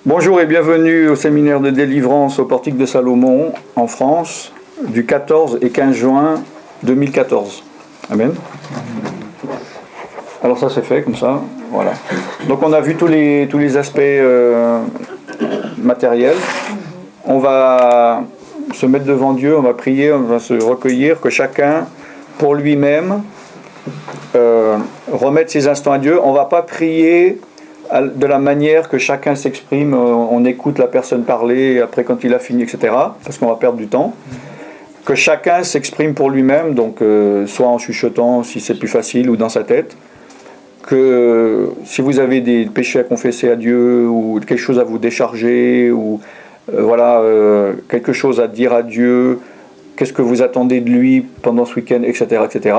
Bonjour et bienvenue au séminaire de délivrance au Portique de Salomon en France du 14 et 15 juin 2014. Amen. Alors ça c'est fait comme ça, voilà. Donc on a vu tous les aspects matériels. On va se mettre devant Dieu, on va prier, on va se recueillir, que chacun pour lui-même remettre ses instants à Dieu. On ne va pas prier de la manière que chacun s'exprime, on écoute la personne parler, et après quand il a fini, etc., parce qu'on va perdre du temps. Que chacun s'exprime pour lui-même, donc soit en chuchotant si c'est plus facile, ou dans sa tête. Que si vous avez des péchés à confesser à Dieu, ou quelque chose à vous décharger, ou quelque chose à dire à Dieu, qu'est-ce que vous attendez de lui pendant ce week-end, etc., etc.,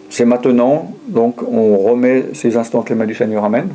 c'est maintenant, donc on remet ces instants entre les mains du Seigneur. Amen.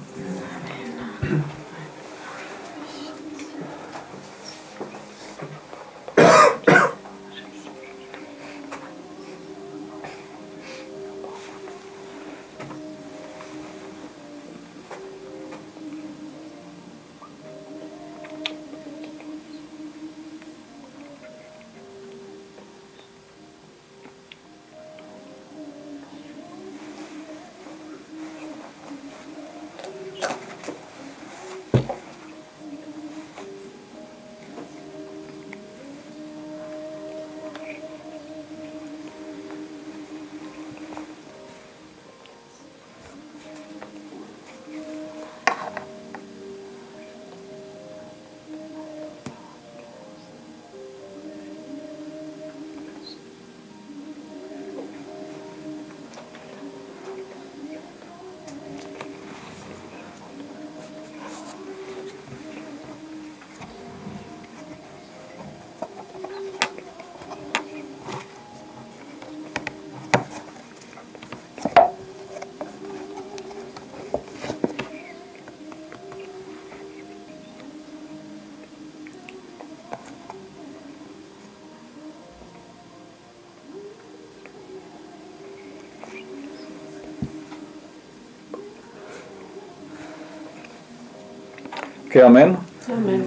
Ok, amen. Amen.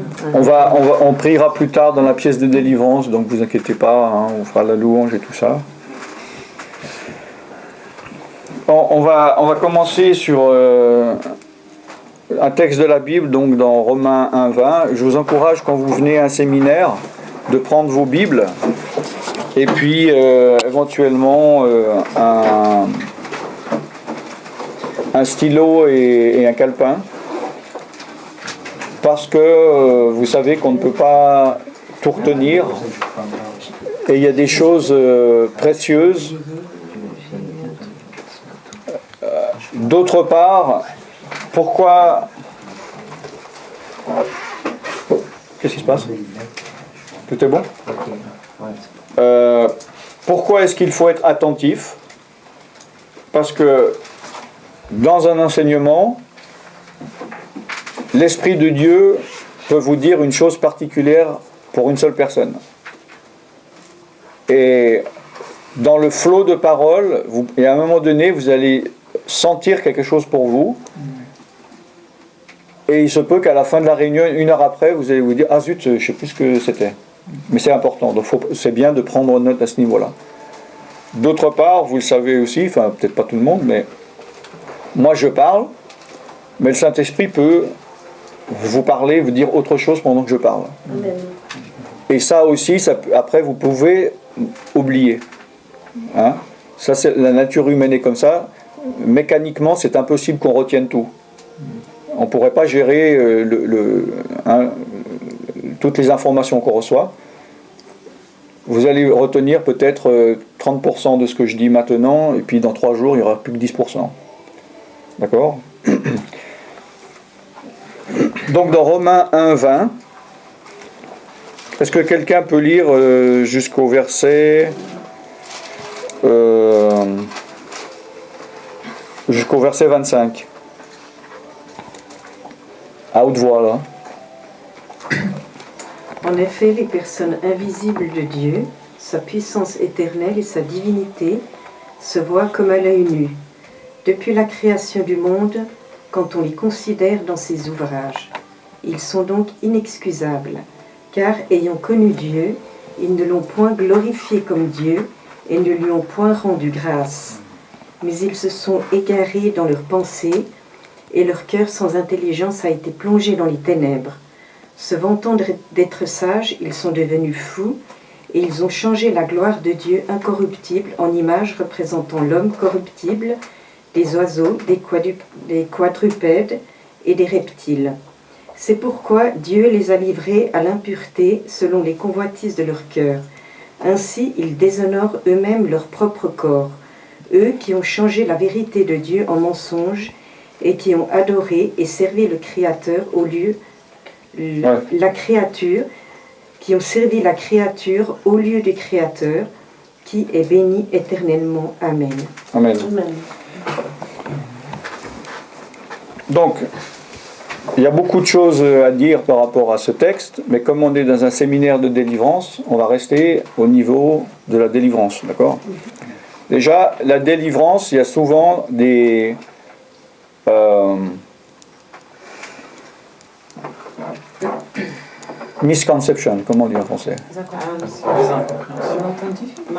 On priera plus tard dans la pièce de délivrance, donc vous inquiétez pas, hein, on fera la louange et tout ça. On va commencer sur un texte de la Bible, donc dans Romains 1:20. Je vous encourage, quand vous venez à un séminaire, de prendre vos Bibles et puis éventuellement un stylo et un calepin. Parce que vous savez qu'on ne peut pas tout retenir et il y a des choses précieuses. D'autre part, pourquoi... Qu'est-ce qui se passe ? Tout est bon ? Pourquoi est-ce qu'il faut être attentif ? Parce que dans un enseignement, l'Esprit de Dieu peut vous dire une chose particulière pour une seule personne. Et dans le flot de paroles, et à un moment donné, vous allez sentir quelque chose pour vous. Et il se peut qu'à la fin de la réunion, 1 heure après, vous allez vous dire « Ah zut, je ne sais plus ce que c'était ». Mais c'est important, donc c'est bien de prendre note à ce niveau-là. D'autre part, vous le savez aussi, enfin peut-être pas tout le monde, mais moi je parle, mais le Saint-Esprit peut vous parler, vous dire autre chose pendant que je parle. Amen. Et ça aussi, après vous pouvez oublier. Hein? Ça, la nature humaine est comme ça. Mécaniquement, c'est impossible qu'on retienne tout. On ne pourrait pas gérer toutes les informations qu'on reçoit. Vous allez retenir peut-être 30% de ce que je dis maintenant, et puis dans 3 jours, il n'y aura plus que 10%. D'accord ? Donc dans Romains 1:20, est-ce que quelqu'un peut lire jusqu'au verset 25 ? À haute voix là. En effet, les personnes invisibles de Dieu, sa puissance éternelle et sa divinité, se voient comme à l'œil nu, depuis la création du monde, quand on les considère dans ses ouvrages. Ils sont donc inexcusables, car ayant connu Dieu, ils ne l'ont point glorifié comme Dieu et ne lui ont point rendu grâce. Mais ils se sont égarés dans leurs pensées, et leur cœur sans intelligence a été plongé dans les ténèbres. Se vantant d'être sages, ils sont devenus fous, et ils ont changé la gloire de Dieu incorruptible en image représentant l'homme corruptible, des oiseaux, des quadrupèdes et des reptiles. C'est pourquoi Dieu les a livrés à l'impureté selon les convoitises de leur cœur. Ainsi, ils déshonorent eux-mêmes leur propre corps, eux qui ont changé la vérité de Dieu en mensonge et qui ont adoré et servi le Créateur au lieu la créature, qui ont servi la créature au lieu du Créateur, qui est béni éternellement. Amen. Amen. Amen. Donc, il y a beaucoup de choses à dire par rapport à ce texte, mais comme on est dans un séminaire de délivrance, on va rester au niveau de la délivrance, d'accord ? Déjà, la délivrance, il y a souvent des... misconceptions, comment on dit en français ?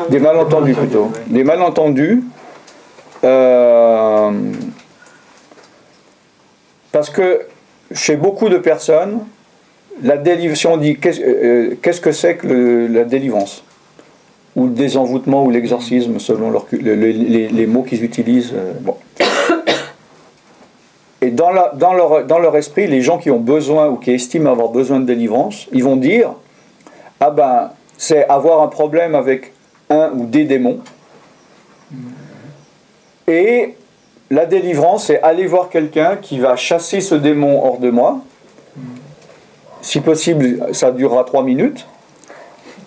Des malentendus plutôt. Des malentendus. Parce que chez beaucoup de personnes, si on dit qu'est-ce que c'est que la délivrance, ou le désenvoûtement, ou l'exorcisme, selon les mots qu'ils utilisent. Bon. Et dans leur esprit, les gens qui ont besoin ou qui estiment avoir besoin de délivrance, ils vont dire ah ben, c'est avoir un problème avec un ou des démons. Et la délivrance, c'est aller voir quelqu'un qui va chasser ce démon hors de moi. Si possible, ça durera 3 minutes.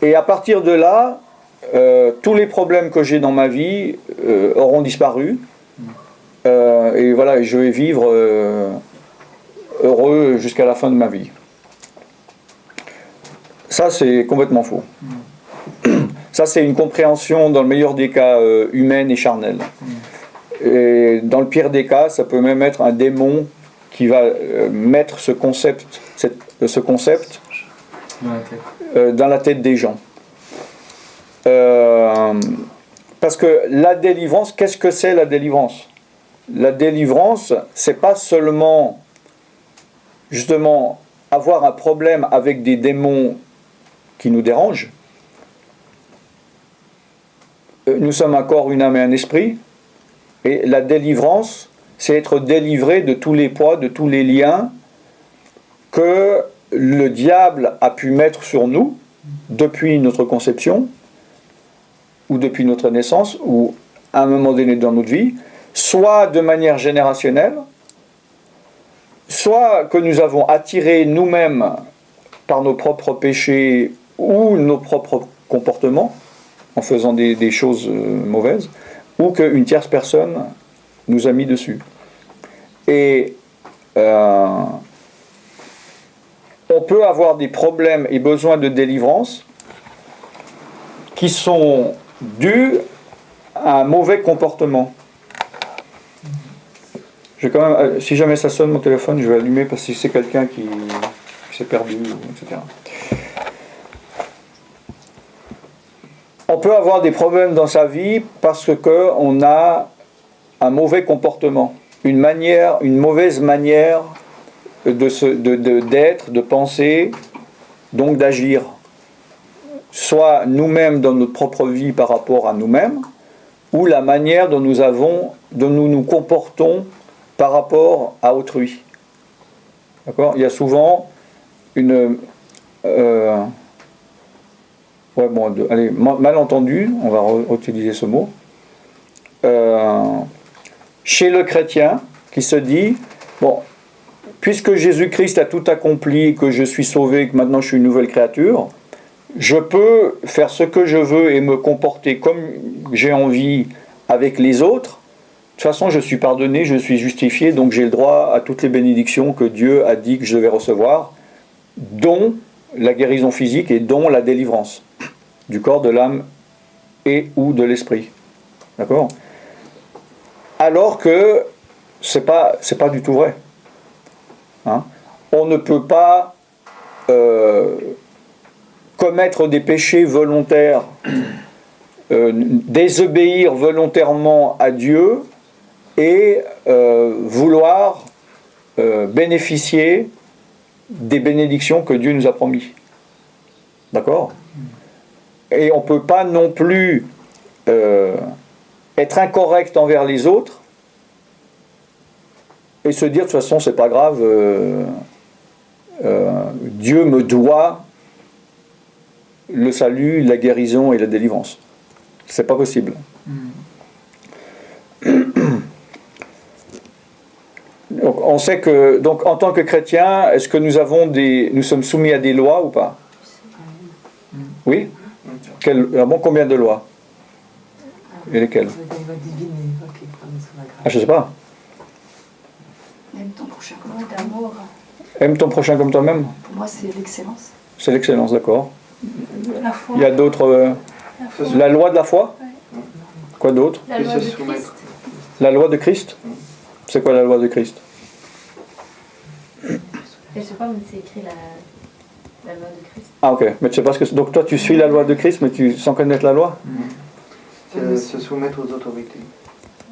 Et à partir de là, tous les problèmes que j'ai dans ma vie auront disparu. Et voilà, je vais vivre heureux jusqu'à la fin de ma vie. Ça, c'est complètement faux. Ça, c'est une compréhension, dans le meilleur des cas, humaine et charnelle. Et dans le pire des cas, ça peut même être un démon qui va mettre ce concept dans la tête des gens. Parce que la délivrance, qu'est-ce que c'est la délivrance ? La délivrance, c'est pas seulement justement avoir un problème avec des démons qui nous dérangent. Nous sommes un corps, une âme et un esprit. Et la délivrance, c'est être délivré de tous les poids, de tous les liens que le diable a pu mettre sur nous depuis notre conception, ou depuis notre naissance, ou à un moment donné dans notre vie, soit de manière générationnelle, soit que nous avons attiré nous-mêmes par nos propres péchés ou nos propres comportements, en faisant des choses mauvaises, ou qu'une tierce personne nous a mis dessus. Et on peut avoir des problèmes et besoin de délivrance qui sont dus à un mauvais comportement. Si jamais ça sonne mon téléphone, je vais allumer parce que c'est quelqu'un qui s'est perdu, etc. On peut avoir des problèmes dans sa vie parce qu'on a un mauvais comportement, une mauvaise manière d'être, de penser, donc d'agir. Soit nous-mêmes dans notre propre vie par rapport à nous-mêmes, ou la manière dont nous nous comportons par rapport à autrui. D'accord ? Il y a souvent malentendu, on va utiliser ce mot, chez le chrétien qui se dit, bon, puisque Jésus-Christ a tout accompli, que je suis sauvé, que maintenant je suis une nouvelle créature, je peux faire ce que je veux et me comporter comme j'ai envie avec les autres. De toute façon, je suis pardonné, je suis justifié, donc j'ai le droit à toutes les bénédictions que Dieu a dit que je devais recevoir, dont la guérison physique et dont la délivrance du corps, de l'âme et ou de l'esprit. D'accord ? Alors que c'est pas du tout vrai. Hein ? on ne peut pas commettre des péchés volontaires, désobéir volontairement à Dieu et vouloir bénéficier des bénédictions que Dieu nous a promis. D'accord ? Et on ne peut pas non plus être incorrect envers les autres et se dire de toute façon c'est pas grave, Dieu me doit le salut, la guérison et la délivrance. C'est pas possible. Donc, on sait que, donc, en tant que chrétien, est-ce que nous sommes soumis à des lois ou pas? Oui. Combien de lois? Et lesquelles? Ah, je sais pas. Aime ton prochain comme d'amour. Aime ton prochain comme toi-même. Pour moi, c'est l'excellence. C'est l'excellence, d'accord. La foi. Il y a d'autres. La loi de la foi. Ouais. Quoi d'autre? La loi de Christ. La loi de Christ. C'est quoi la loi de Christ? Je sais pas, mais c'est écrit la loi de Christ. Ah, ok. Mais tu sais pas ce que. Donc toi, tu suis la loi de Christ, mais sans connaître la loi? Se soumettre aux autorités.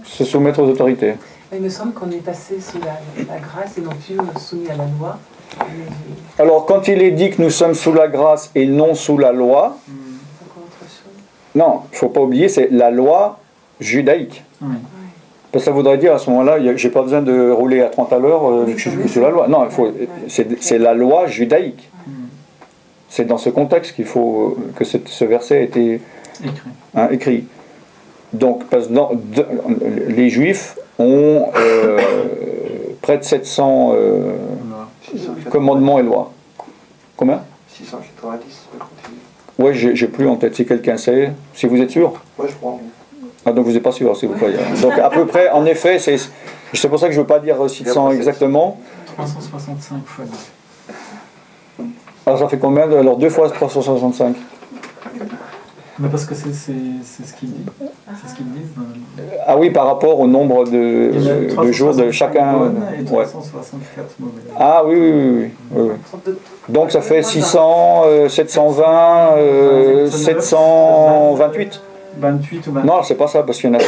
Se soumettre aux autorités. Il me semble qu'on est passé sous la grâce et non plus soumis à la loi. Alors, quand il est dit que nous sommes sous la grâce et non sous la loi, C'est encore autre chose. non, il ne faut pas oublier, c'est la loi judaïque. Oui. Parce que ça voudrait dire à ce moment-là, j'ai pas besoin de rouler à 30 à l'heure, je suis sous la loi. Non, c'est la loi judaïque. C'est dans ce contexte qu'il faut que ce verset ait été écrit. Donc, parce que les Juifs ont près de 700 commandements et lois. Combien? 690, je continue. Ouais, j'ai plus en tête. Si quelqu'un sait, si vous êtes sûr? Ouais, je crois. Ah, donc vous n'êtes pas sûr, si vous croyez. Donc à peu près, en effet, c'est pour ça que je ne veux pas dire 600 exactement. 365 fois 2. Alors ça fait combien? Alors 2 fois 365. Mais parce que c'est ce qu'ils disent. C'est ce qu'ils disent. Ah oui, par rapport au nombre de jours de chacun. Et 364 mauvais. Ah oui. Donc ça fait 600, 720, 728. 28 ou 28. Non, c'est pas ça, parce qu'il y en a,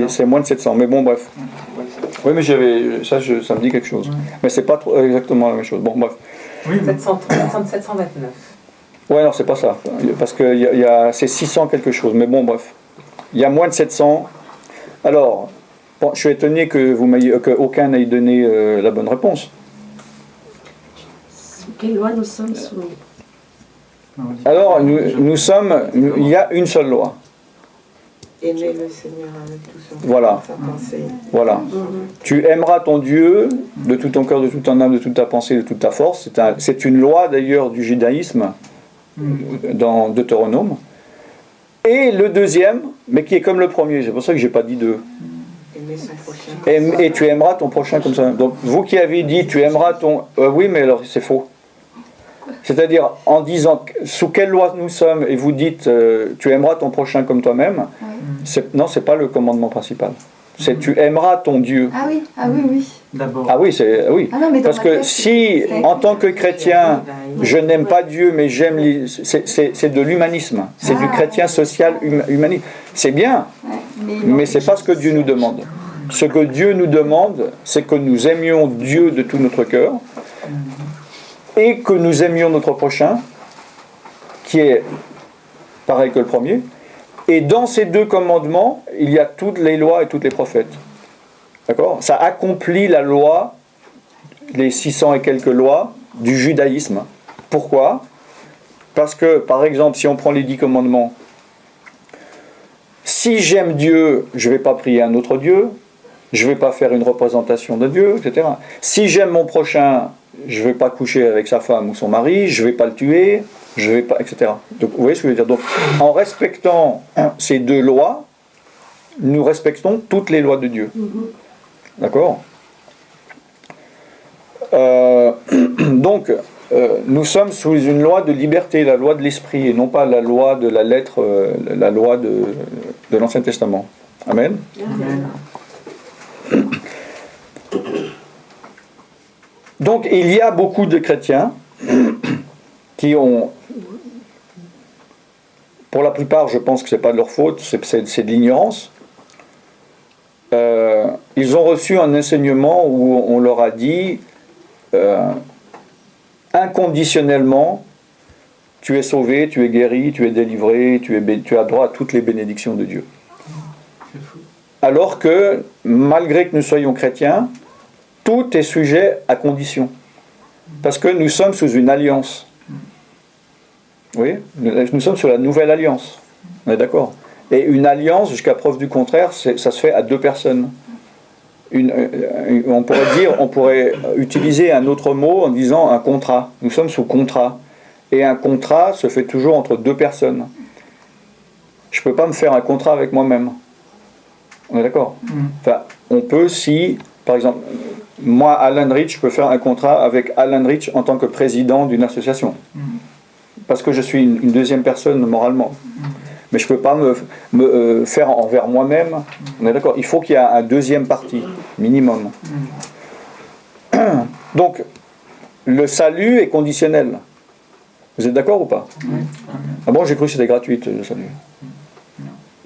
c'est moins de 700. Mais bon, bref. Oui, mais ça me dit quelque chose. Mais c'est pas exactement la même chose. Bon, bref. Oui, 729. Ouais, non, c'est pas ça. Parce que c'est 600 quelque chose. Mais bon, bref. Il y a moins de 700. Alors, bon, je suis étonné qu'aucun n'ait donné la bonne réponse. Sous quelle loi nous sommes soumis? Alors, il y a une seule loi. Aimer le Seigneur avec tout son Voilà. sa pensée. Voilà. Tu aimeras ton Dieu de tout ton cœur, de toute ton âme, de toute ta pensée, de toute ta force. C'est une loi d'ailleurs du judaïsme dans Deutéronome. Et le deuxième, mais qui est comme le premier, c'est pour ça que j'ai pas dit deux. Aimer son prochain. Et tu aimeras ton prochain comme ça. Donc vous qui avez dit tu aimeras ton... oui, mais alors c'est faux. C'est-à-dire en disant sous quelle loi nous sommes et vous dites tu aimeras ton prochain comme toi-même, non, c'est pas le commandement principal. C'est tu aimeras ton Dieu. Ah oui. D'abord. Ah oui, oui. Ah non, mais dans Parce ma que tête, si c'est- en tant que chrétien je n'aime pas Dieu mais j'aime c'est de l'humanisme, c'est du chrétien social humaniste. C'est bien, mais c'est pas ce que Dieu nous demande. Ce que Dieu nous demande, c'est que nous aimions Dieu de tout notre cœur et que nous aimions notre prochain, qui est pareil que le premier. Et dans ces deux commandements, il y a toutes les lois et toutes les prophètes. D'accord ? Ça accomplit la loi, les 600 et quelques lois du judaïsme. Pourquoi ? Parce que, par exemple, si on prend les 10 commandements, si j'aime Dieu, je ne vais pas prier un autre Dieu, je ne vais pas faire une représentation de Dieu, etc. Si j'aime mon prochain, je ne vais pas coucher avec sa femme ou son mari, je ne vais pas le tuer, je vais pas, etc. Donc, vous voyez ce que je veux dire ? Donc, en respectant ces deux lois, nous respectons toutes les lois de Dieu. D'accord ? Donc, nous sommes sous une loi de liberté, la loi de l'esprit, et non pas la loi de la lettre, la loi de l'Ancien Testament. Amen ? Amen. Donc il y a beaucoup de chrétiens qui ont, pour la plupart je pense que ce n'est pas de leur faute, c'est de l'ignorance. Ils ont reçu un enseignement où on leur a dit inconditionnellement, tu es sauvé, tu es guéri, tu es délivré, tu as droit à toutes les bénédictions de Dieu. Alors que, malgré que nous soyons chrétiens, tout est sujet à condition. Parce que nous sommes sous une alliance. Oui, nous sommes sous la nouvelle alliance. On est d'accord. Et une alliance, jusqu'à preuve du contraire, ça se fait à deux personnes. On pourrait utiliser un autre mot en disant un contrat. Nous sommes sous contrat. Et un contrat se fait toujours entre deux personnes. Je ne peux pas me faire un contrat avec moi-même. On est d'accord ? Enfin, on peut si, par exemple, moi, Alan Rich, je peux faire un contrat avec Alan Rich en tant que président d'une association. Parce que je suis une deuxième personne moralement. Mais je ne peux pas me faire envers moi-même. On est d'accord ? Il faut qu'il y ait un deuxième parti, minimum. Donc, le salut est conditionnel. Vous êtes d'accord ou pas ? Ah bon, j'ai cru que c'était gratuit, le salut.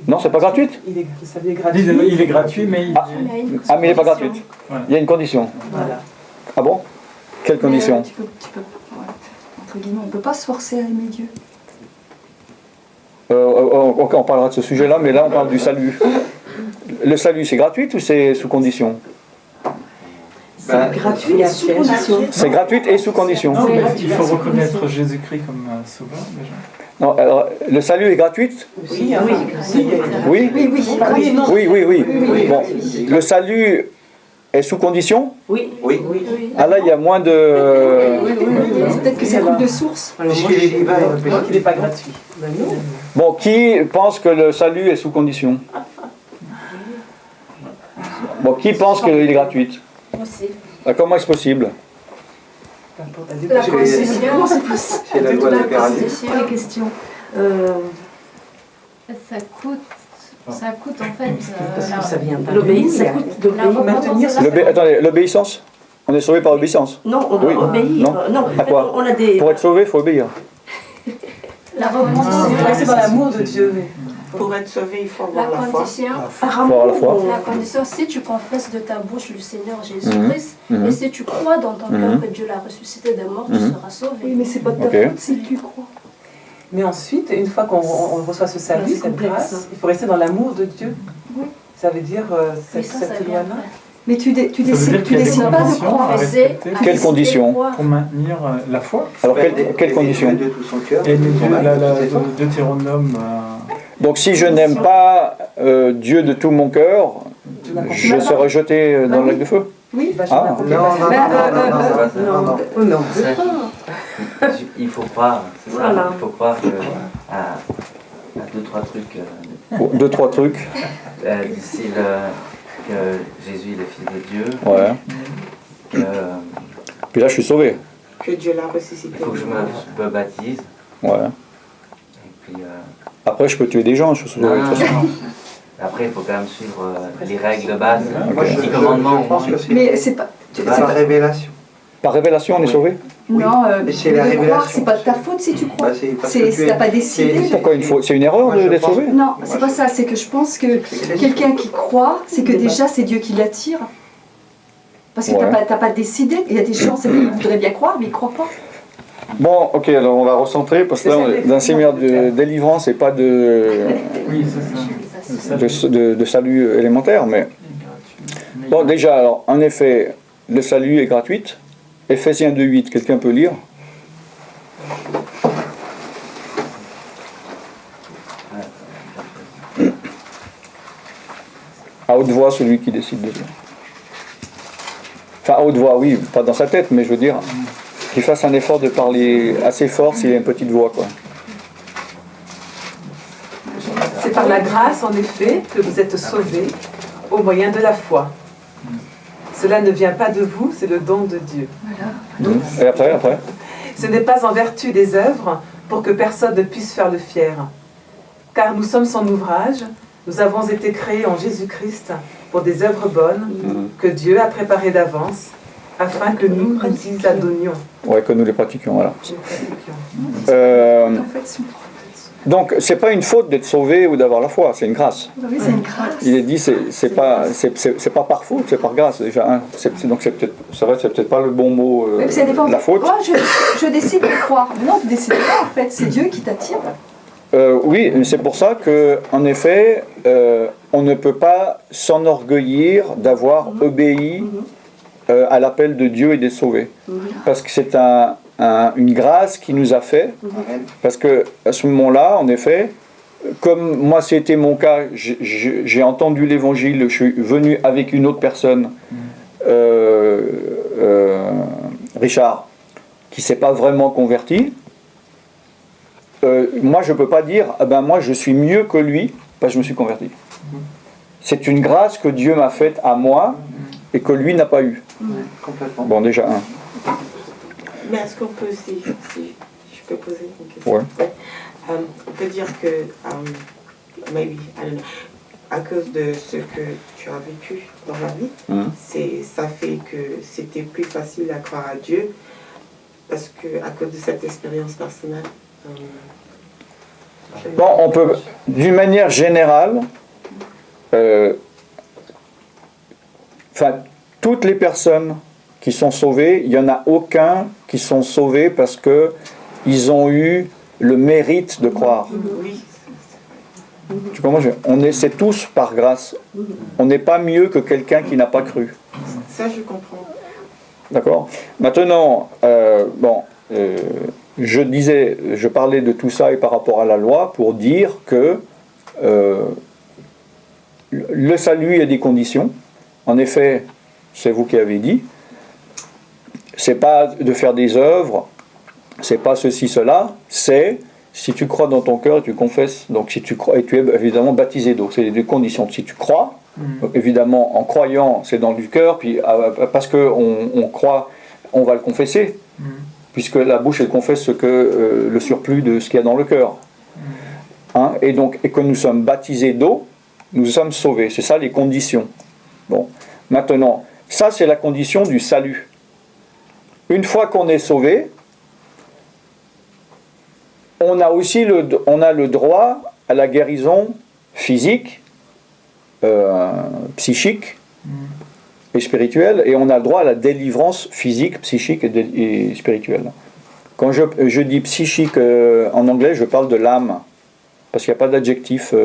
Non, c'est pas gratuit ? Le salut est gratuit. Il est gratuit, mais mais il n'est pas gratuit. Voilà. Il y a une condition. Voilà. Ah bon ? Quelle condition ? Tu peux, entre guillemets, on ne peut pas se forcer à aimer Dieu. On parlera de ce sujet-là, mais là on parle du salut. Le salut, c'est gratuit ou c'est sous condition ? C'est gratuit et sous condition. C'est gratuit et sous condition. Non, mais il faut reconnaître Jésus-Christ comme sauveur déjà. Non, alors, le salut est gratuit ? Oui, hein, Oui ? Oui. Bon, le salut est sous condition ? Oui. Ah là, il y a moins de... Peut-être que ça coule de source. Puisqu'il est divin, Donc il n'est pas gratuit. Bon, qui pense que le salut est sous condition ? Bon, qui pense qu'il est gratuit ? Aussi. Comment est-ce possible ? La concession, c'est possible. c'est la loi de Péranier. Pas les questions. Ça coûte en fait Parce que ça vient pas L'obéissance. ça coûte d'obéir. Maintenir ce- Attendez, l'obéissance ? On est sauvé par l'obéissance. Non, on doit Oui. obéir. Non. À quoi ? On a des... Pour être sauvé, il faut obéir. La repentance, C'est dans l'amour de Dieu. Pour être sauvé, il faut La avoir la foi. condition, Faut avoir la foi. la condition, si tu confesses de ta bouche le Seigneur Jésus-Christ, Mhm. et si tu crois dans ton Mhm. cœur que Dieu l'a ressuscité des morts, tu Mhm. seras sauvé. Oui, mais c'est pas de ta Ok. faute si tu crois. Mais ensuite, une fois qu'on reçoit ce salut, C'est cette complexe, grâce, hein. il faut rester dans l'amour de Dieu. Oui. Ça veut dire Mais cette ça vient loi-là. après. Mais tu Ça veut dire décides qu'il y a des pas de conditions croire. à Confesser, respecter Quelles conditions ? pour maintenir la foi. Alors, quelles conditions ? De tout son cœur. Et de tout son âme, c'est ça. Deutéronome, Donc, si je n'aime pas Dieu de tout mon cœur, je serai jeté dans le lac de feu. Oui, Ah. Non. Il faut croire, c'est ça, Voilà. il faut croire à deux, trois trucs. Deux, trois trucs. Du style que Jésus est le Fils de Dieu, Ouais. que Puis là, je suis sauvé. Que Dieu l'a ressuscité. il faut que je me baptise, Ouais. et puis Après, je peux tuer des gens, je suis sauvé. non, de toute façon. non. Après il faut quand même suivre les règles de base, Ok. les 10 commandements. Je pense que c'est mais c'est pas. c'est la révélation. Par révélation, on est Oui. sauvé ? Non, Mais c'est la de croire, révélation. c'est pas de ta faute si tu crois. Bah, c'est parce que Si tu t'as es- pas décidé. c'est- Pourquoi une faute ? C'est une erreur Moi, je d'être pense- sauvé ? Non, Moi, c'est pas je- ça. C'est que je pense que C'est- quelqu'un qui croit, c'est que déjà c'est Dieu qui l'attire. Parce que Ouais. t'as pas décidé. Il y a des gens qui voudraient bien croire, mais ils croient pas. Bon, ok, alors on va recentrer, parce que là, on est dans un séminaire de délivrance et pas oui, c'est ça. de salut élémentaire, mais... Bon, déjà, alors, en effet, le salut est gratuit. Ephésiens 2.8, quelqu'un peut lire ? À haute voix, celui qui décide de lire. Enfin, à haute voix, oui, pas dans sa tête, mais je veux dire, qu'il fasse un effort de parler assez fort s'il a une petite voix, quoi. C'est par la grâce, en effet, que vous êtes sauvés au moyen de la foi. Cela ne vient pas de vous, c'est le don de Dieu. Et après Ce n'est pas en vertu des œuvres pour que personne ne puisse faire le fier. Car nous sommes son ouvrage, nous avons été créés en Jésus-Christ pour des œuvres bonnes que Dieu a préparées d'avance afin que nous y adonnions. Ouais, que nous les pratiquions, voilà. Nous pratiquions. Donc, c'est pas une faute d'être sauvé ou d'avoir la foi, c'est une grâce. Oui, c'est une grâce. Il est dit, c'est pas par faute, c'est par grâce déjà. Hein. Donc c'est peut-être pas le bon mot, Mais c'est des fois, la faute. moi, je décide de croire. Non, tu décides pas en fait, c'est Dieu qui t'attire. Oui, c'est pour ça que, en effet, on ne peut pas s'enorgueillir d'avoir obéi à l'appel de Dieu et d'être sauvé, parce que c'est une grâce qui nous a fait. Parce que à ce moment-là, en effet, comme moi c'était mon cas, j'ai entendu l'évangile, je suis venu avec une autre personne, Richard, qui s'est pas vraiment converti. Moi je peux pas dire ah ben moi je suis mieux que lui parce que je me suis converti. C'est une grâce que Dieu m'a faite à moi et que lui n'a pas eu. Complètement. Bon, déjà un. Mais est-ce qu'on peut, si je peux poser une question, Ouais. On peut dire que, maybe, I don't know, à cause de ce que tu as vécu dans la vie, ça fait que c'était plus facile à croire à Dieu, parce que à cause de cette expérience personnelle. Bon, on peut, d'une manière générale, toutes les personnes qui sont sauvées, il n'y en a aucun qui sont sauvés parce qu'ils ont eu le mérite de croire. Oui. Tu comprends ? C'est tous par grâce. On n'est pas mieux que quelqu'un qui n'a pas cru. Ça, je comprends. D'accord ? Maintenant, je parlais de tout ça et par rapport à la loi pour dire que le salut a des conditions. En effet, c'est vous qui avez dit. C'est pas de faire des œuvres, c'est pas ceci, cela, c'est si tu crois dans ton cœur et tu confesses, donc si tu crois et tu es évidemment baptisé d'eau, c'est les deux conditions. Si tu crois, donc évidemment en croyant c'est dans du cœur, puis parce qu'on croit, on va le confesser, puisque la bouche elle confesse ce que le surplus de ce qu'il y a dans le cœur. Hein, et que nous sommes baptisés d'eau, nous sommes sauvés. C'est ça les conditions. Bon, maintenant, ça c'est la condition du salut. Une fois qu'on est sauvé, on a aussi le droit à la guérison physique, psychique et spirituelle, et on a le droit à la délivrance physique, psychique et spirituelle. Quand je dis psychique en anglais, je parle de l'âme, parce qu'il n'y a pas d'adjectif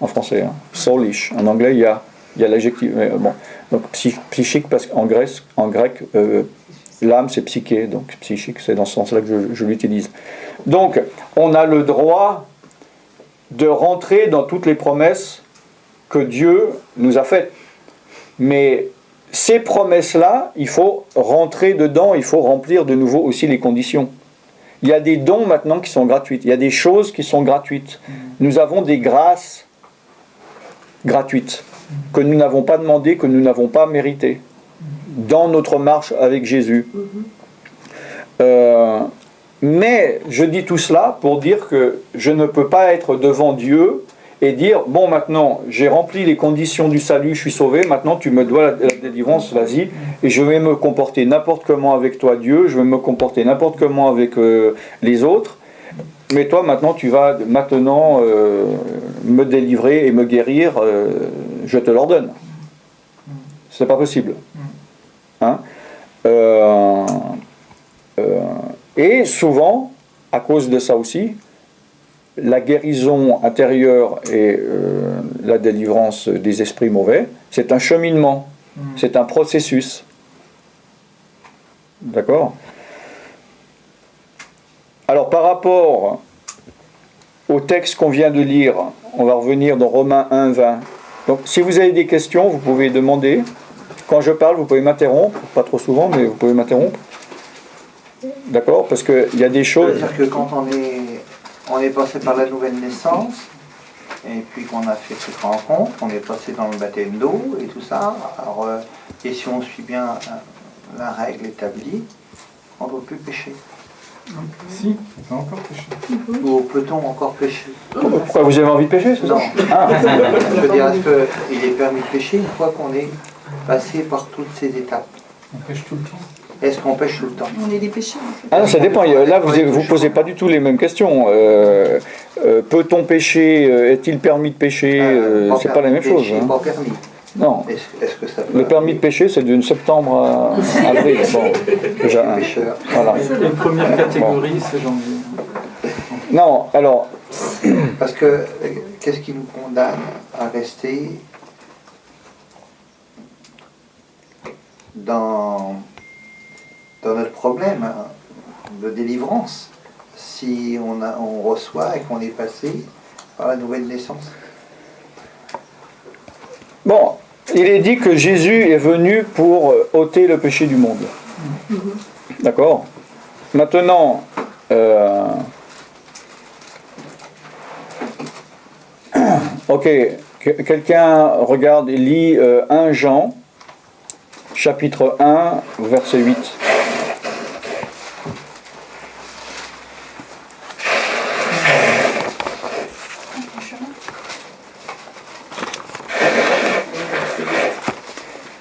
en français. Hein. Soulish. En anglais, il y a l'adjectif. Bon. Donc psychique, parce qu'en grec, l'âme c'est psyché, donc psychique, c'est dans ce sens-là que je l'utilise. Donc, on a le droit de rentrer dans toutes les promesses que Dieu nous a faites. Mais ces promesses-là, il faut rentrer dedans, il faut remplir de nouveau aussi les conditions. Il y a des dons maintenant qui sont gratuits, il y a des choses qui sont gratuites. Nous avons des grâces gratuites que nous n'avons pas demandées, que nous n'avons pas méritées dans notre marche avec Jésus. Mais je dis tout cela pour dire que je ne peux pas être devant Dieu et dire bon, maintenant j'ai rempli les conditions du salut, je suis sauvé, maintenant tu me dois la délivrance, vas-y, et je vais me comporter n'importe comment avec toi Dieu, je vais me comporter n'importe comment avec les autres, mais toi maintenant tu vas me délivrer et me guérir, je te l'ordonne. C'est pas possible. Hein? Et souvent, à cause de ça aussi, la guérison intérieure et la délivrance des esprits mauvais, c'est un cheminement, c'est un processus. D'accord ? Alors par rapport au texte qu'on vient de lire, on va revenir dans Romains 1, 20. Donc si vous avez des questions, vous pouvez demander. Quand je parle, vous pouvez m'interrompre, pas trop souvent, mais vous pouvez m'interrompre. D'accord ? Parce qu'il y a des choses... C'est-à-dire que quand on est passé par la nouvelle naissance, et puis qu'on a fait cette rencontre, on est passé dans le baptême d'eau et tout ça, alors, et si on suit bien la règle établie, on ne doit plus pécher. Si, on peut encore pécher. Ou peut-on encore pécher ? Pourquoi vous avez envie de pécher, c'est ça ? Non. Ah. Je veux dire, est-ce qu'il est permis de pécher une fois qu'on est passé par toutes ces étapes ? On pêche tout le temps. Est-ce qu'on pêche tout le temps? On est des pécheurs en fait. Ah non, ça dépend. Là, vous ne posez pas du tout les mêmes questions. Peut-on pêcher? Est-il permis de pêcher? C'est pas la même chose. Hein. Pas permis. Non. Est-ce que ça peut Le permis de pêcher, c'est de septembre à avril. Bon, déjà un. pêcheur? Voilà. Et une première catégorie, c'est janvier. Non, alors, Parce que qu'est-ce qui nous condamne à rester dans notre problème hein, de délivrance si on reçoit et qu'on est passé par la nouvelle naissance? bon, il est dit que Jésus est venu pour ôter le péché du monde. D'accord? Maintenant, ok, quelqu'un regarde et lit 1 Jean, chapitre 1, verset 8.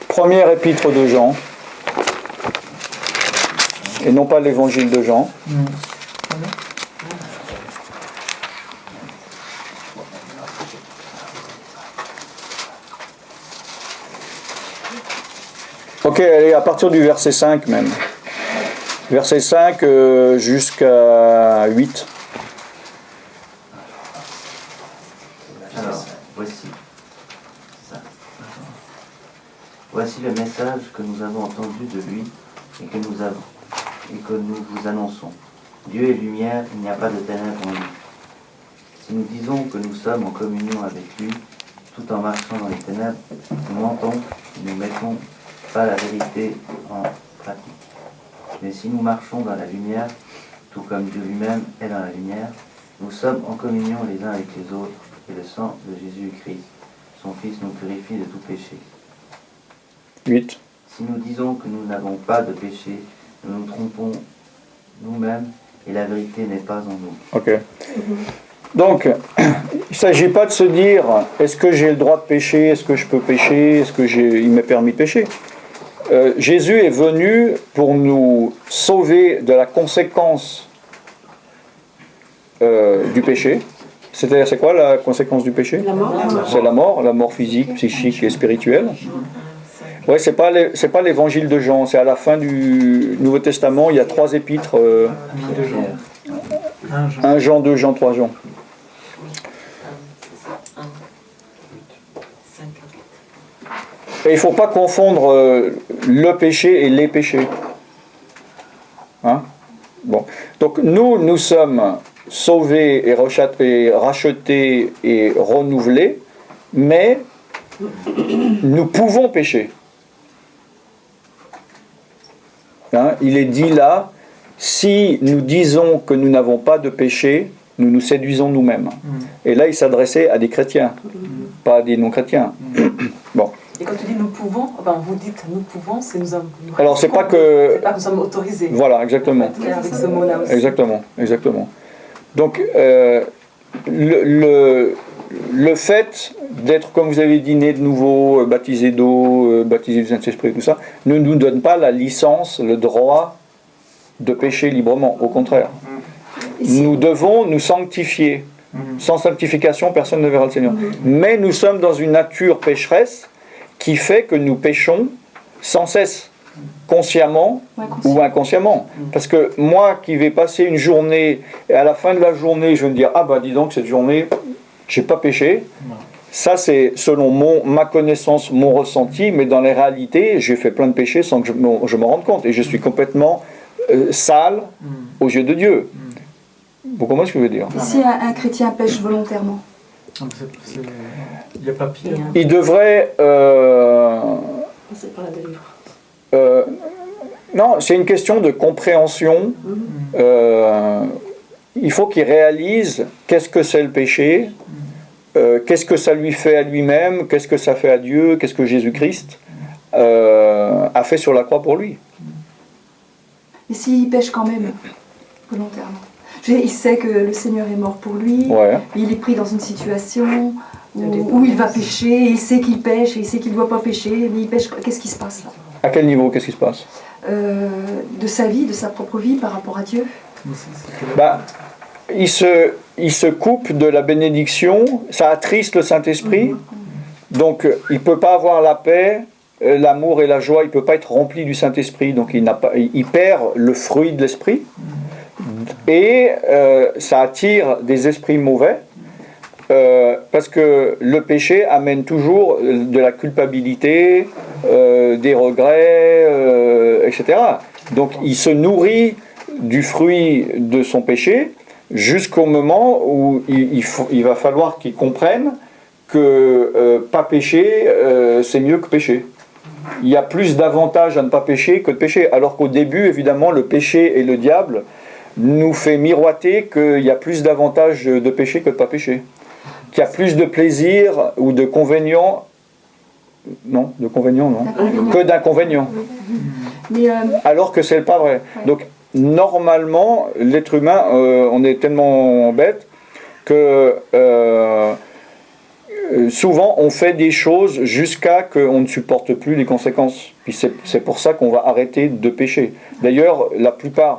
Première épître de Jean, et non pas l'évangile de Jean. Ok, allez, à partir du verset 5 même. Verset 5 jusqu'à 8. Alors, voici. Ça. Voici le message que nous avons entendu de lui et que nous vous annonçons. Dieu est lumière, il n'y a pas de ténèbres en lui. Si nous disons que nous sommes en communion avec lui, tout en marchant dans les ténèbres, nous mentons et nous mettons pas la vérité en pratique. Mais si nous marchons dans la lumière, tout comme Dieu lui-même est dans la lumière, nous sommes en communion les uns avec les autres, et le sang de Jésus-Christ, son Fils, nous purifie de tout péché. 8. Si nous disons que nous n'avons pas de péché, nous nous trompons nous-mêmes, et la vérité n'est pas en nous. Ok. Donc, il ne s'agit pas de se dire, est-ce que j'ai le droit de pécher, est-ce que je peux pécher, est-ce que il m'est permis de pécher. Jésus est venu pour nous sauver de la conséquence du péché. C'est-à-dire, c'est quoi la conséquence du péché? La mort. C'est la mort physique, psychique et spirituelle. Ouais, c'est pas l'évangile de Jean, c'est à la fin du Nouveau Testament, il y a 3 épîtres. 1 Jean, 2 Jean, 3 Jean. Et il ne faut pas confondre le péché et les péchés. Hein? Bon. Donc nous sommes sauvés et rachetés et renouvelés, mais nous pouvons pécher. Hein? Il est dit là, si nous disons que nous n'avons pas de péché, nous nous séduisons nous-mêmes. Et là, il s'adressait à des chrétiens, pas à des non-chrétiens. Bon. Et quand tu dis nous pouvons, vous dites nous pouvons, c'est nous Alors c'est pas que... C'est pas que nous sommes autorisés. Voilà, exactement. Avec ce mot-là aussi. Exactement. Donc, le fait d'être, comme vous avez dit, né de nouveau, baptisé d'eau, baptisé du Saint-Esprit, tout ça, ne nous donne pas la licence, le droit de pécher librement. Au contraire. Nous devons nous sanctifier. Sans sanctification, personne ne verra le Seigneur. Mais nous sommes dans une nature pécheresse qui fait que nous péchons sans cesse, consciemment ou inconsciemment. Parce que moi qui vais passer une journée, et à la fin de la journée, je vais me dire, ah bah dis donc, cette journée, j'ai pas péché. Ça c'est selon ma connaissance, mon ressenti, mais dans les réalités, j'ai fait plein de péchés sans que je me rende compte. Et je suis complètement sale aux yeux de Dieu. Vous comprenez ce que je veux dire? Et si un chrétien pêche volontairement? Il n'y a pas pire. Il devrait... C'est pas la délivrance. Non, c'est une question de compréhension. Il faut qu'il réalise qu'est-ce que c'est le péché, qu'est-ce que ça lui fait à lui-même, qu'est-ce que ça fait à Dieu, qu'est-ce que Jésus-Christ a fait sur la croix pour lui. Et s'il pêche quand même, volontairement? Il sait que le Seigneur est mort pour lui, il est pris dans une situation où il va pécher, il sait qu'il pêche, il sait qu'il ne doit pas pécher, mais il pêche. Qu'est-ce qui se passe là? À quel niveau? Qu'est-ce qui se passe? De sa vie, de sa propre vie par rapport à Dieu. Il se coupe de la bénédiction, ça attriste le Saint-Esprit, donc il ne peut pas avoir la paix, l'amour et la joie, il ne peut pas être rempli du Saint-Esprit, donc il perd le fruit de l'Esprit, et ça attire des esprits mauvais, parce que le péché amène toujours de la culpabilité, des regrets, etc. Donc il se nourrit du fruit de son péché jusqu'au moment où il va falloir qu'il comprenne que pas pécher, c'est mieux que pécher. Il y a plus d'avantages à ne pas pécher que de pécher, alors qu'au début, évidemment, le péché et le diable nous fait miroiter qu'il y a plus d'avantages de pécher que de pas pécher. Qu'il y a plus de plaisir ou de convénients, non, que d'inconvénients. Alors que c'est pas vrai. Donc, normalement, l'être humain, on est tellement bête que souvent on fait des choses jusqu'à qu'on ne supporte plus les conséquences. Puis c'est pour ça qu'on va arrêter de pécher. D'ailleurs,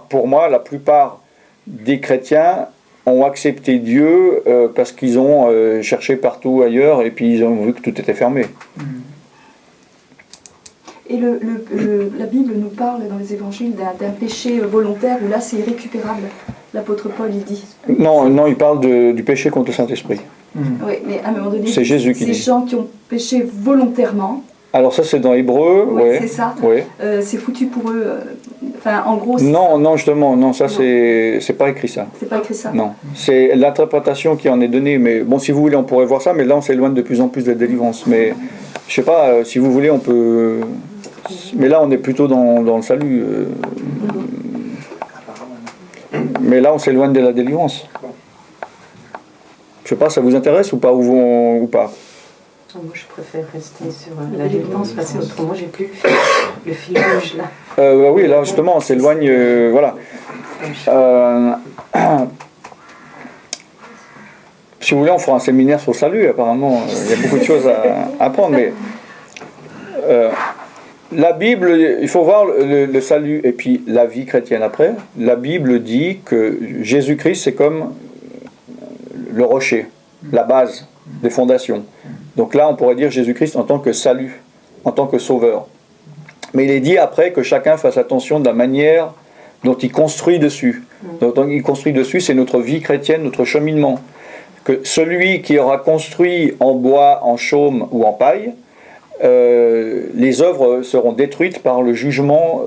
pour moi, la plupart des chrétiens ont accepté Dieu parce qu'ils ont cherché partout ailleurs et puis ils ont vu que tout était fermé. Et la Bible nous parle dans les évangiles d'un péché volontaire où là c'est irrécupérable. L'apôtre Paul il dit. Non, il parle du péché contre le Saint-Esprit. Oui, mais à un moment donné, c'est Jésus qui dit. Ces gens qui ont péché volontairement. Alors ça c'est dans Hébreu, ouais. C'est ça. Ouais. C'est foutu pour eux. Enfin, en gros. Non, justement, non, ça c'est pas écrit ça. C'est pas écrit ça. Non, c'est l'interprétation qui en est donnée. Mais bon, si vous voulez, on pourrait voir ça. Mais là, on s'éloigne de plus en plus de la délivrance. Mais je sais pas, si vous voulez, on peut. Mais là, on est plutôt dans le salut. Mais là, on s'éloigne de la délivrance. Je sais pas, ça vous intéresse ou pas ou pas? Moi, je préfère rester sur la délivrance parce que autrement, j'ai plus le fil rouge là. Oui, là, justement, on s'éloigne. Voilà. Si vous voulez, on fera un séminaire sur le salut. Apparemment, il y a beaucoup de choses à apprendre. Mais la Bible, il faut voir le salut et puis la vie chrétienne après. La Bible dit que Jésus-Christ, c'est comme le rocher, la base des fondations. Donc là, on pourrait dire Jésus-Christ en tant que salut, en tant que sauveur. Mais il est dit après que chacun fasse attention de la manière dont il construit dessus. Donc il construit dessus, c'est notre vie chrétienne, notre cheminement. Que celui qui aura construit en bois, en chaume ou en paille, les œuvres seront détruites par le jugement,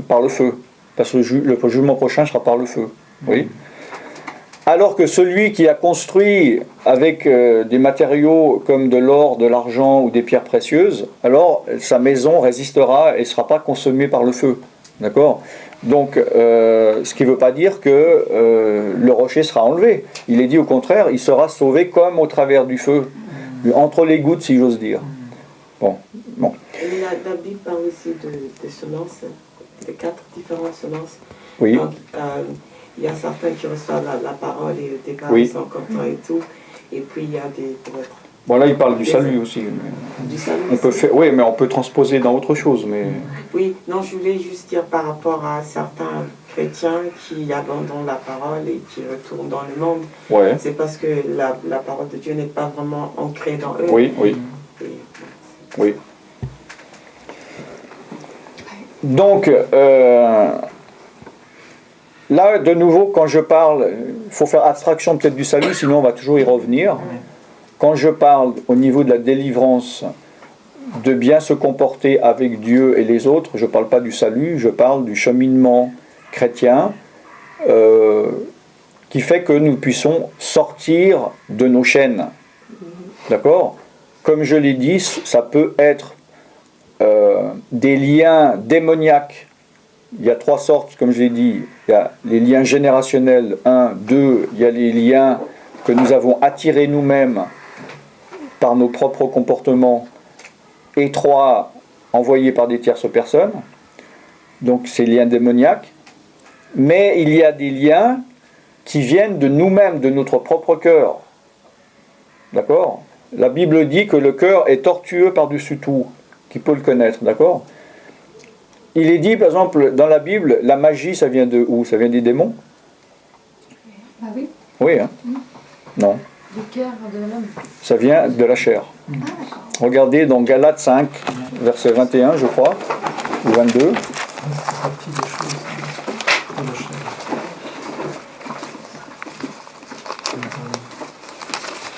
par le feu. Parce que le jugement prochain sera par le feu. Oui. Alors que celui qui a construit avec des matériaux comme de l'or, de l'argent ou des pierres précieuses, alors sa maison résistera et ne sera pas consommée par le feu. D'accord ? Donc, ce qui ne veut pas dire que le rocher sera enlevé. Il est dit au contraire, il sera sauvé comme au travers du feu, entre les gouttes si j'ose dire. Bon. La Bible parle aussi de semences, de 4 différentes semences. Oui. Donc, il y a certains qui reçoivent la parole et des cas oui. sont contents et tout. Et puis il y a des... Bon là il parle du salut aussi. Du salut on peut faire, oui, mais on peut transposer dans autre chose. Mais... Oui, non, je voulais juste dire par rapport à certains chrétiens qui abandonnent la parole et qui retournent dans le monde. Ouais. C'est parce que la parole de Dieu n'est pas vraiment ancrée dans eux. Oui. Oui. Donc, là, de nouveau, quand je parle, il faut faire abstraction peut-être du salut, sinon on va toujours y revenir. Quand je parle au niveau de la délivrance, de bien se comporter avec Dieu et les autres, je ne parle pas du salut, je parle du cheminement chrétien qui fait que nous puissions sortir de nos chaînes. D'accord ? Comme je l'ai dit, ça peut être des liens démoniaques. Il y a 3 sortes, comme je l'ai dit. Il y a les liens générationnels, 1, 2, il y a les liens que nous avons attirés nous-mêmes par nos propres comportements, et 3, envoyés par des tierces personnes. Donc ces liens démoniaques. Mais il y a des liens qui viennent de nous-mêmes, de notre propre cœur. D'accord ? La Bible dit que le cœur est tortueux par-dessus tout. Qui peut le connaître, d'accord ? il est dit, par exemple, dans la Bible, la magie, ça vient de où? Ça vient des démons? Ah oui. Oui, hein? Non. Du cœur de l'homme. Ça vient de la chair. Ah d'accord. Regardez dans Galates 5, verset 21, je crois, ou 22. C'est partie des choses de la chair.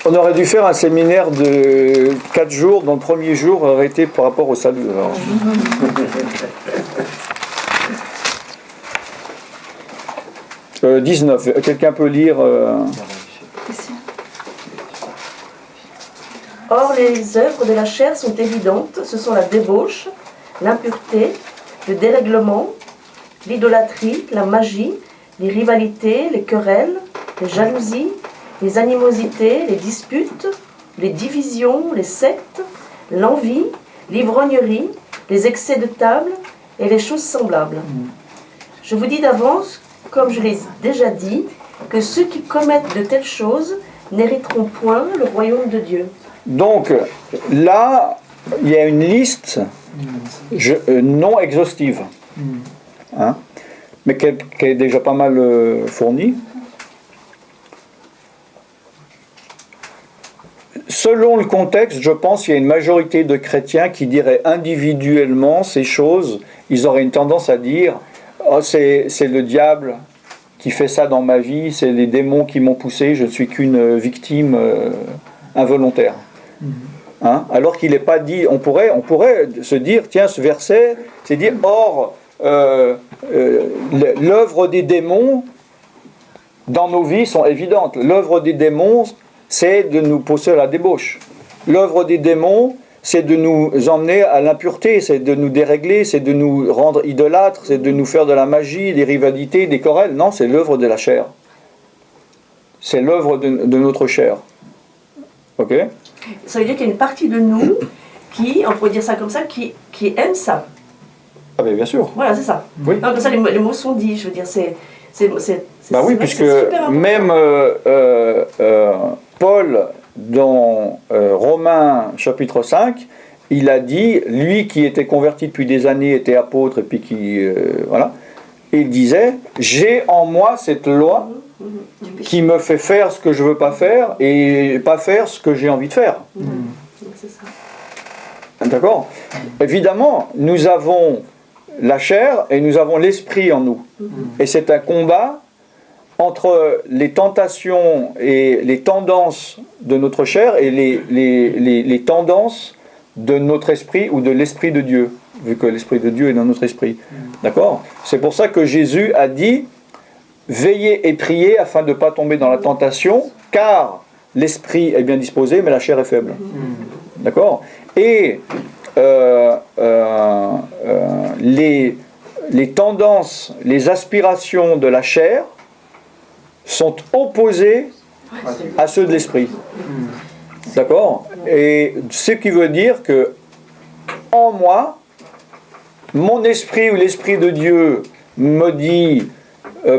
On aurait dû faire un séminaire de 4 jours, dont le premier jour aurait été par rapport au salut. Alors. Euh, 19, quelqu'un peut lire Or, les œuvres de la chair sont évidentes. Ce sont la débauche, l'impureté, le dérèglement, l'idolâtrie, la magie, les rivalités, les querelles, les jalousies, les animosités, les disputes, les divisions, les sectes, l'envie, l'ivrognerie, les excès de table et les choses semblables. Je vous dis d'avance, comme je l'ai déjà dit, que ceux qui commettent de telles choses n'hériteront point le royaume de Dieu. Donc, là, il y a une liste non exhaustive, hein, mais qui est déjà pas mal fournie. Selon le contexte, je pense qu'il y a une majorité de chrétiens qui diraient individuellement ces choses. Ils auraient une tendance à dire « Oh, c'est le diable qui fait ça dans ma vie, c'est les démons qui m'ont poussé, je ne suis qu'une victime involontaire. » Hein? Alors qu'il n'est pas dit, on pourrait se dire, tiens, ce verset, c'est dire, or, l'œuvre des démons dans nos vies sont évidentes. L'œuvre des démons, c'est de nous pousser à la débauche. L'œuvre des démons, c'est de nous emmener à l'impureté, c'est de nous dérégler, c'est de nous rendre idolâtres, c'est de nous faire de la magie, des rivalités, des querelles. Non, c'est l'œuvre de la chair. C'est l'œuvre de notre chair. Ok? Ça veut dire qu'il y a une partie de nous qui, on pourrait dire ça comme ça, qui aime ça. Ah bien, bien sûr. Voilà, c'est ça. Oui. Non, comme ça, les mots sont dits. Je veux dire, bah oui, puisque même Paul, dans Romains chapitre 5, il a dit, lui qui était converti depuis des années, était apôtre, et puis qui... voilà, il disait, j'ai en moi cette loi qui me fait faire ce que je veux pas faire et pas faire ce que j'ai envie de faire. C'est ça. D'accord? Évidemment, nous avons la chair et nous avons l'esprit en nous. Et c'est un combat entre les tentations et les tendances de notre chair et les tendances de notre esprit ou de l'esprit de Dieu, vu que l'esprit de Dieu est dans notre esprit. D'accord? C'est pour ça que Jésus a dit « Veillez et priez afin de ne pas tomber dans la tentation, car l'esprit est bien disposé, mais la chair est faible. » D'accord? Et les tendances, les aspirations de la chair sont opposées à ceux de l'esprit. D'accord? Et ce qui veut dire que en moi, mon esprit ou l'esprit de Dieu me dit,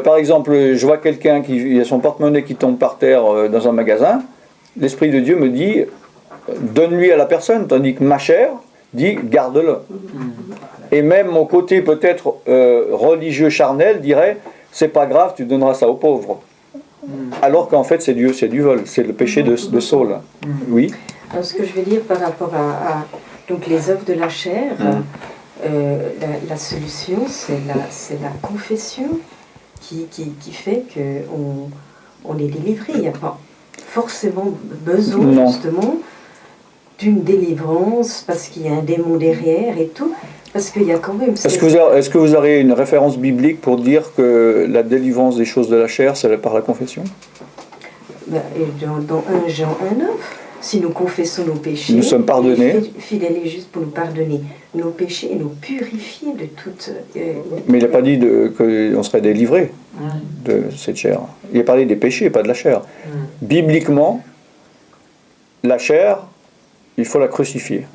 par exemple, je vois quelqu'un qui a son porte-monnaie qui tombe par terre dans un magasin, l'esprit de Dieu me dit, donne-lui à la personne, tandis que ma chair dit, garde-le. Et même mon côté peut-être religieux charnel dirait, c'est pas grave, tu donneras ça aux pauvres. Alors qu'en fait c'est Dieu, c'est du vol, c'est le péché de Saul. Oui. Alors, ce que je veux dire par rapport à donc les œuvres de la chair, la solution c'est la confession qui fait qu'on est délivré. Il n'y a pas forcément besoin justement d'une délivrance parce qu'il y a un démon derrière et tout. Parce qu'il y a quand même... Est-ce que vous aurez une référence biblique pour dire que la délivrance des choses de la chair, c'est par la confession? Dans 1 Jean 1,9, si nous confessons nos péchés, nous sommes pardonnés. Fidèle et juste pour nous pardonner nos péchés et nous purifier de toute... Mais il n'a pas dit qu'on serait délivré de cette chair. Il a parlé des péchés, pas de la chair. Bibliquement, la chair, il faut la crucifier.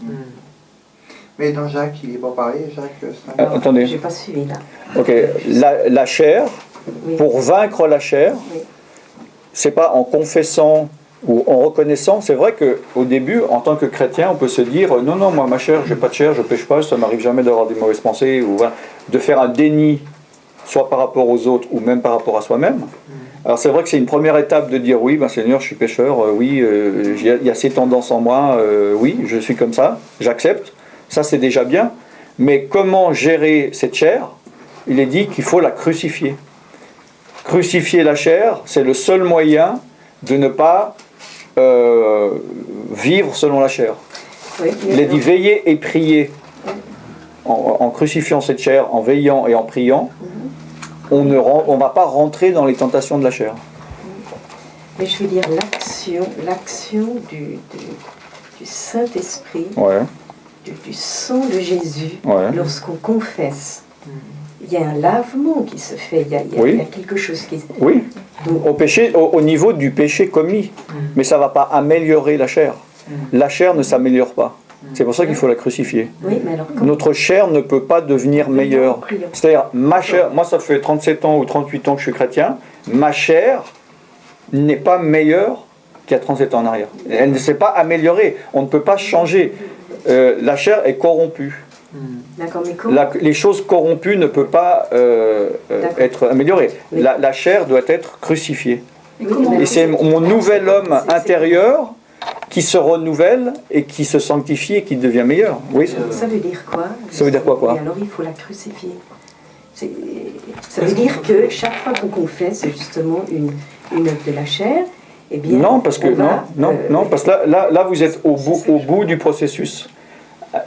Mais dans Jacques, il n'est pas parlé, Jacques 5. Attendez. Je n'ai pas suivi là. Ok, la chair, pour vaincre la chair, c'est pas en confessant Ou en reconnaissant, c'est vrai qu'au début, en tant que chrétien, on peut se dire « Non, moi ma chair, j'ai pas de chair, je pêche pas, ça m'arrive jamais d'avoir des mauvaises pensées. » ou voilà, de faire un déni, soit par rapport aux autres ou même par rapport à soi-même. Alors c'est vrai que c'est une première étape de dire « Oui, Seigneur, je suis pécheur, oui, il y a ces tendances en moi, oui, je suis comme ça, j'accepte. » Ça c'est déjà bien. Mais comment gérer cette chair? Il est dit qu'il faut la crucifier. Crucifier la chair, c'est le seul moyen de ne pas vivre selon la chair. Oui, il est dit veiller et prier. En crucifiant cette chair, en veillant et en priant, on ne va pas rentrer dans les tentations de la chair. Mais je veux dire l'action du Saint-Esprit, du sang de Jésus, lorsqu'on confesse. Il y a un lavement qui se fait, il y a quelque chose qui... Oui, au niveau du péché commis. Mais ça ne va pas améliorer la chair. La chair ne s'améliore pas. C'est pour ça qu'il faut la crucifier. Oui, mais alors, notre chair ne peut pas devenir meilleure. C'est-à-dire, ma chair, moi ça fait 37 ans ou 38 ans que je suis chrétien, ma chair n'est pas meilleure qu'il y a 37 ans en arrière. Elle ne s'est pas améliorée. On ne peut pas changer. La chair est corrompue. D'accord, mais comment... les choses corrompues ne peuvent pas être améliorées. La chair doit être crucifiée. Et c'est mon nouvel homme intérieur qui se renouvelle et qui se sanctifie et qui devient meilleur. Oui. Ça veut dire quoi? Ça veut dire quoi? Et alors il faut la crucifier. Ça veut dire que chaque fois qu'on confesse justement une œuvre de la chair, eh bien... Non, parce que, parce que là vous êtes au bout du processus.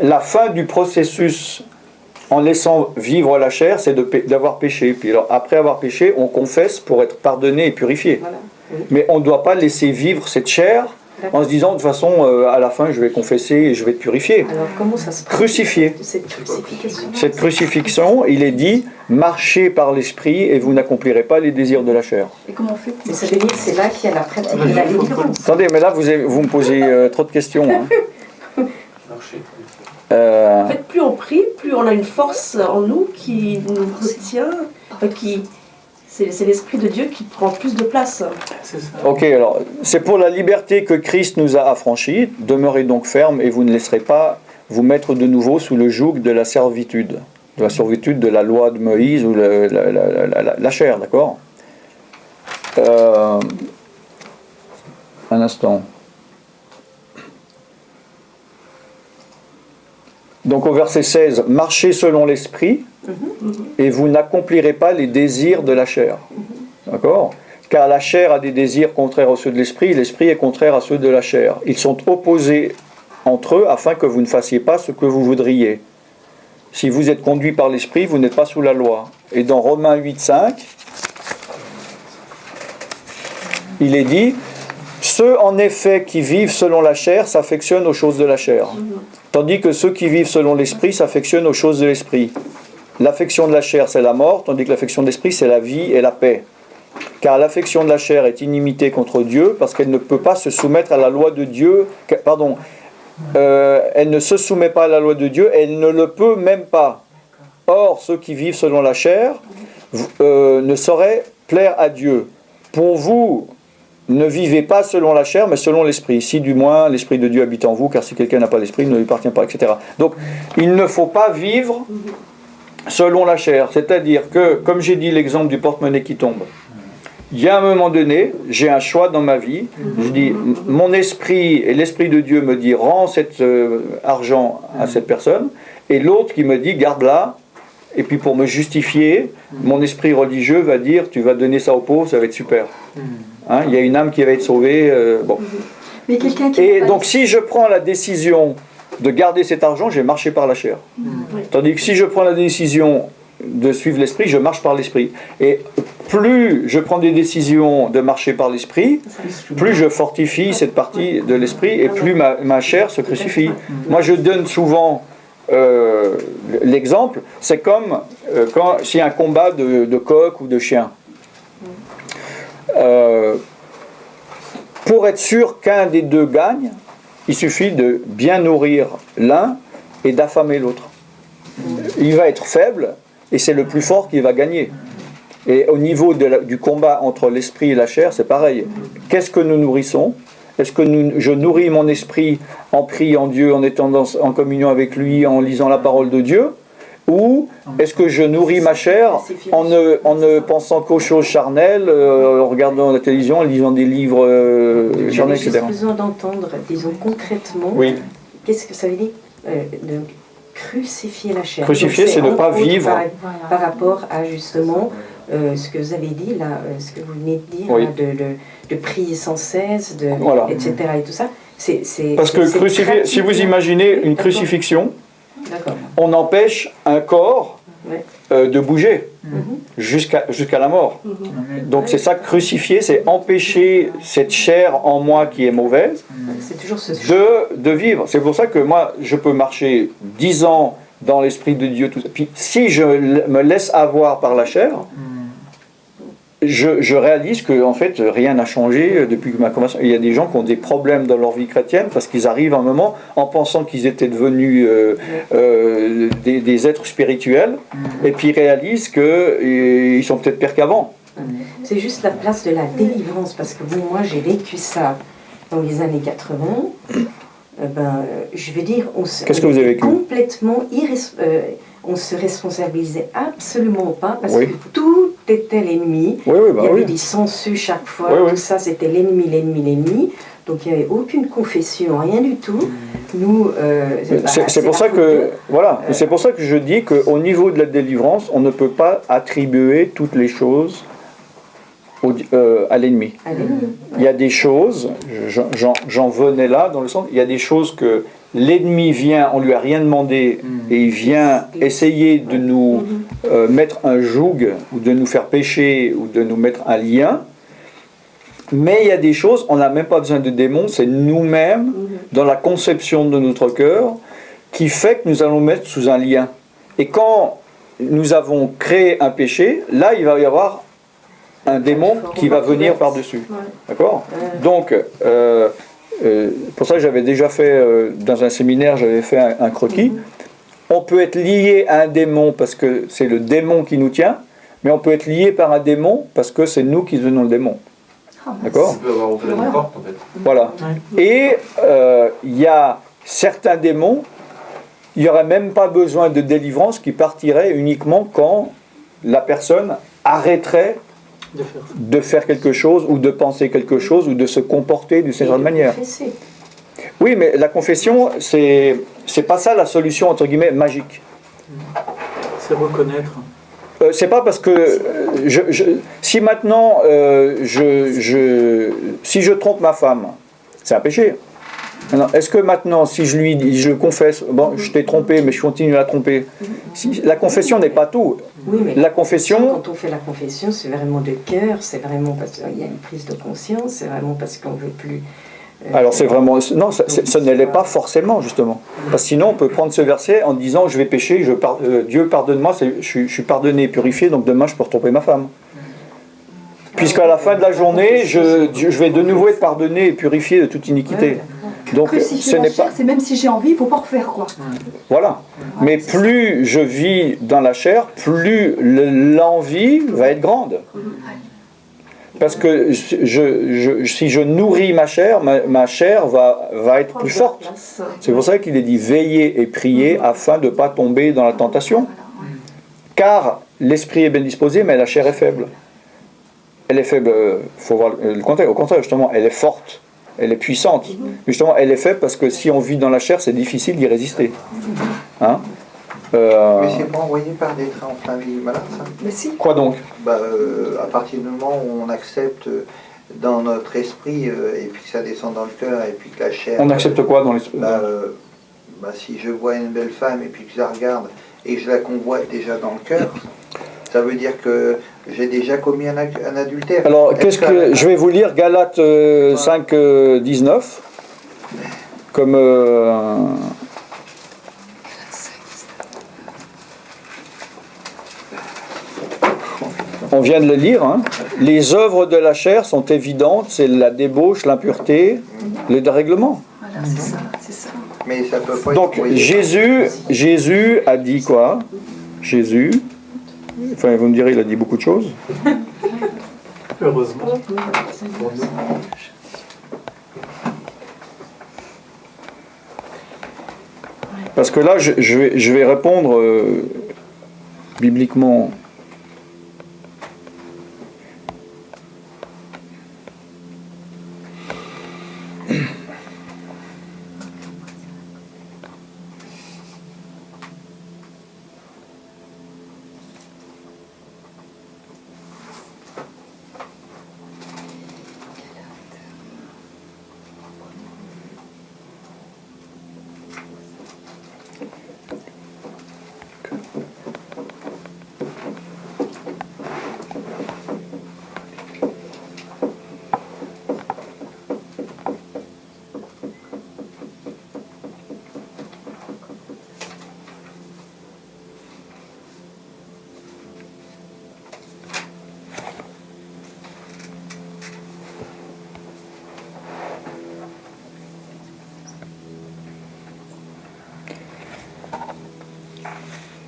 La fin du processus, en laissant vivre la chair, c'est d'avoir péché. Puis alors, après avoir péché, on confesse pour être pardonné et purifié. Voilà. Oui. Mais on ne doit pas laisser vivre cette chair en se disant, de toute façon, à la fin, je vais confesser et je vais être purifié. Alors, comment ça se passe? Crucifié. Cette crucifixion, il est dit, marchez par l'esprit et vous n'accomplirez pas les désirs de la chair. Et comment on fait? Mais ça veut dire que c'est là qu'il y a la pratique de la délivrance. Attendez, mais là, vous me posez trop de questions. Hein. En fait, plus on prie, plus on a une force en nous qui nous retient, c'est l'Esprit de Dieu qui prend plus de place. Ok, alors, c'est pour la liberté que Christ nous a affranchis. Demeurez donc fermes et vous ne laisserez pas vous mettre de nouveau sous le joug de la servitude de la loi de Moïse ou la chair, d'accord? Un instant. Donc au verset 16, marchez selon l'esprit et vous n'accomplirez pas les désirs de la chair. D'accord? Car la chair a des désirs contraires à ceux de l'esprit, et l'esprit est contraire à ceux de la chair. Ils sont opposés entre eux afin que vous ne fassiez pas ce que vous voudriez. Si vous êtes conduit par l'esprit, vous n'êtes pas sous la loi. Et dans Romains 8,5, il est dit, ceux en effet qui vivent selon la chair s'affectionnent aux choses de la chair. Tandis que ceux qui vivent selon l'esprit s'affectionnent aux choses de l'esprit. L'affection de la chair, c'est la mort, tandis que l'affection de l'esprit, c'est la vie et la paix. Car l'affection de la chair est inimité contre Dieu, parce qu'elle ne peut pas se soumettre à la loi de Dieu. Elle ne se soumet pas à la loi de Dieu, elle ne le peut même pas. Or, ceux qui vivent selon la chair ne sauraient plaire à Dieu. Pour vous, ne vivez pas selon la chair, mais selon l'esprit. Si du moins l'esprit de Dieu habite en vous, car si quelqu'un n'a pas l'esprit, il ne lui appartient pas, etc. Donc, il ne faut pas vivre selon la chair. C'est-à-dire que, comme j'ai dit l'exemple du porte-monnaie qui tombe, il y a un moment donné, j'ai un choix dans ma vie. Je dis, mon esprit et l'esprit de Dieu me dit, rends cet argent à cette personne, et l'autre qui me dit, garde-la. Et puis pour me justifier, mon esprit religieux va dire, tu vas donner ça aux pauvres, ça va être super. Hein, il y a une âme qui va être sauvée. Bon. Mais quelqu'un qui et donc si je prends la décision de garder cet argent, je vais marcher par la chair. Tandis que si je prends la décision de suivre l'esprit, je marche par l'esprit. Et plus je prends des décisions de marcher par l'esprit, plus je fortifie cette partie de l'esprit et plus ma chair se crucifie. Moi je donne souvent l'exemple, c'est comme s'il y a un combat de coq ou de chien. Pour être sûr qu'un des deux gagne, il suffit de bien nourrir l'un et d'affamer l'autre. Il va être faible et c'est le plus fort qui va gagner. Et au niveau du combat entre l'esprit et la chair, c'est pareil. Qu'est-ce que nous nourrissons? Est-ce que je nourris mon esprit en priant Dieu, en étant en communion avec lui, en lisant la parole de Dieu? Ou est-ce que je nourris ma chair en ne pensant qu'aux choses charnelles, en regardant la télévision, en lisant des livres charnels, etc. J'ai besoin d'entendre, disons concrètement, qu'est-ce que ça veut dire de crucifier la chair. Crucifier, c'est ne pas vivre. Par rapport à justement ce que vous avez dit, là, ce que vous venez de dire, là, de prier sans cesse, etc. et tout ça. Parce que crucifier, si vous imaginez une crucifixion, on empêche un corps de bouger jusqu'à la mort. Donc c'est ça, crucifier, c'est empêcher cette chair en moi qui est mauvaise de vivre. C'est pour ça que moi, je peux marcher 10 ans dans l'Esprit de Dieu, tout ça. Puis si je me laisse avoir par la chair, je réalise que en fait rien n'a changé depuis ma conversion. Il y a des gens qui ont des problèmes dans leur vie chrétienne parce qu'ils arrivent à un moment en pensant qu'ils étaient devenus des êtres spirituels et puis ils réalisent qu'ils sont peut-être pires qu'avant. C'est juste la place de la délivrance parce que bon, moi j'ai vécu ça dans les années 80. Je veux dire, qu'est-ce que vous avez vécu? Complètement on se responsabilisait absolument pas parce que tout était l'ennemi. Il y avait des census chaque fois, tout ça c'était l'ennemi. Donc il n'y avait aucune confession, rien du tout. Nous, c'est pour ça que c'est pour ça que je dis qu'au niveau de la délivrance, on ne peut pas attribuer toutes les choses à l'ennemi. Il y a des choses, j'en venais là dans le sens, il y a des choses que l'ennemi vient, on lui a rien demandé et il vient essayer de nous mettre un joug ou de nous faire pécher ou de nous mettre un lien. Mais il y a des choses, on n'a même pas besoin de démons, c'est nous-mêmes, dans la conception de notre cœur, qui fait que nous allons mettre sous un lien. Et quand nous avons créé un péché, là il va y avoir un démon qui va venir par-dessus. D'accord ? Donc, pour ça j'avais déjà fait, dans un séminaire, j'avais fait un croquis. On peut être lié à un démon parce que c'est le démon qui nous tient, mais on peut être lié par un démon parce que c'est nous qui devenons le démon. D'accord ? On peut avoir ouvert la porte en fait. Voilà. Et il y a certains démons, il n'y aurait même pas besoin de délivrance qui partirait uniquement quand la personne arrêterait de faire quelque chose ou de penser quelque chose ou de se comporter d'une certaine manière. Oui, mais la confession, c'est pas ça la solution entre guillemets magique. C'est reconnaître. C'est pas parce que si maintenant si je trompe ma femme, c'est un péché. Est-ce que maintenant, si je confesse, bon, je t'ai trompé, mais je continue à la tromper, la confession n'est pas tout. Oui, mais la confession, quand on fait la confession, c'est vraiment de cœur, c'est vraiment parce qu'il y a une prise de conscience, c'est vraiment parce qu'on ne veut plus. Alors c'est vraiment non, ça ne l'est pas forcément justement. Parce que sinon on peut prendre ce verset en disant je vais pécher, Dieu pardonne-moi, je suis pardonné, purifié, donc demain je peux retromper ma femme. Puisqu'à la fin de la journée, je vais de nouveau être pardonné et purifié de toute iniquité. Donc ce n'est pas. C'est même si j'ai envie, il faut pas refaire quoi. Voilà. Mais plus je vis dans la chair, plus l'envie va être grande. Parce que si je nourris ma chair, ma chair va être plus forte. C'est pour ça qu'il est dit veillez et priez afin de ne pas tomber dans la tentation. Car l'esprit est bien disposé, mais la chair est faible. Elle est faible, il faut voir le contraire. Au contraire, justement, elle est forte, elle est puissante. Justement, elle est faible parce que si on vit dans la chair, c'est difficile d'y résister. Hein? Mais c'est pas envoyé par des trains en plein milieu malade, ça? Mais si. Quoi donc? À partir du moment où on accepte dans notre esprit, et puis que ça descend dans le cœur, et puis que la chair... On accepte quoi dans l'esprit? Si je vois une belle femme, et puis que je la regarde, et que je la convoite déjà dans le cœur, ça veut dire que j'ai déjà commis un adultère. Alors, je vais vous lire Galates 5, 19, comme... on vient de le lire, hein. Les œuvres de la chair sont évidentes, c'est la débauche, l'impureté, le dérèglement. Voilà, c'est ça, c'est ça. Mais ça peut pas donc Jésus a dit quoi? Jésus, enfin vous me direz, il a dit beaucoup de choses. Heureusement. Parce que là, je vais répondre bibliquement.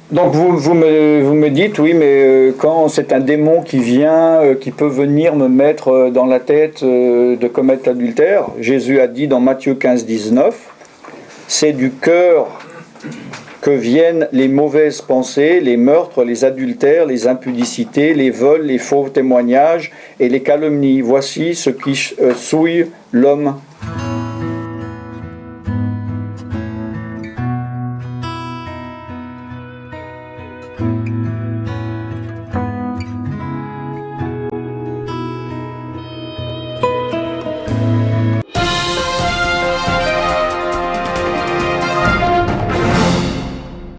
Donc vous me dites, oui, mais quand c'est un démon qui vient, qui peut venir me mettre dans la tête de commettre l'adultère, Jésus a dit dans Matthieu 15, 19, c'est du cœur que viennent les mauvaises pensées, les meurtres, les adultères, les impudicités, les vols, les faux témoignages et les calomnies. Voici ce qui souille l'homme